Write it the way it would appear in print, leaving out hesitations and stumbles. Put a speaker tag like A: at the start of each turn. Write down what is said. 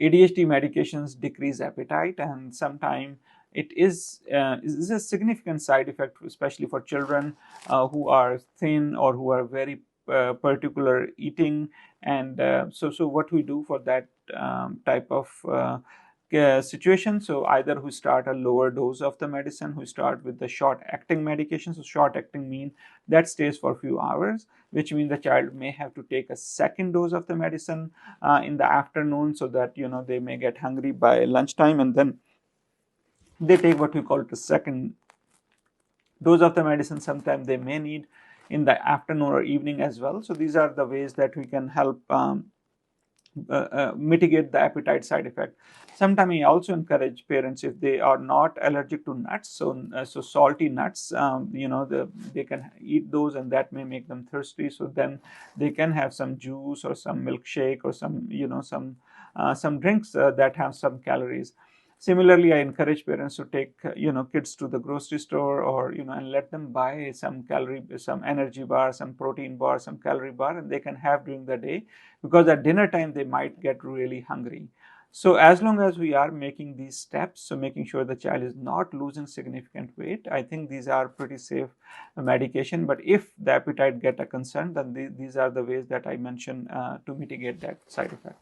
A: ADHD medications decrease appetite, and sometimes it is a significant side effect, especially for children who are thin or who are very particular eating. And so what we do for that type of situation, so either we start a lower dose of the medicine, we start with the short acting medication. So short acting mean that stays for a few hours, which means the child may have to take a second dose of the medicine in the afternoon, so that they may get hungry by lunchtime, and then they take what we call the second dose of the medicine. Sometimes they may need in the afternoon or evening as well. So these are the ways that we can help mitigate the appetite side effect. Sometimes I also encourage parents, if they are not allergic to nuts, so salty nuts, they can eat those, and that may make them thirsty. So then they can have some juice or some milkshake or some drinks that have some calories. Similarly, I encourage parents to take kids to the grocery store, or and let them buy some energy bar, some protein bar, some calorie bar, and they can have during the day, because at dinner time they might get really hungry. So as long as we are making these steps, so making sure the child is not losing significant weight, I think these are pretty safe medication. But if the appetite get a concern, then these are the ways that I mentioned to mitigate that side effect.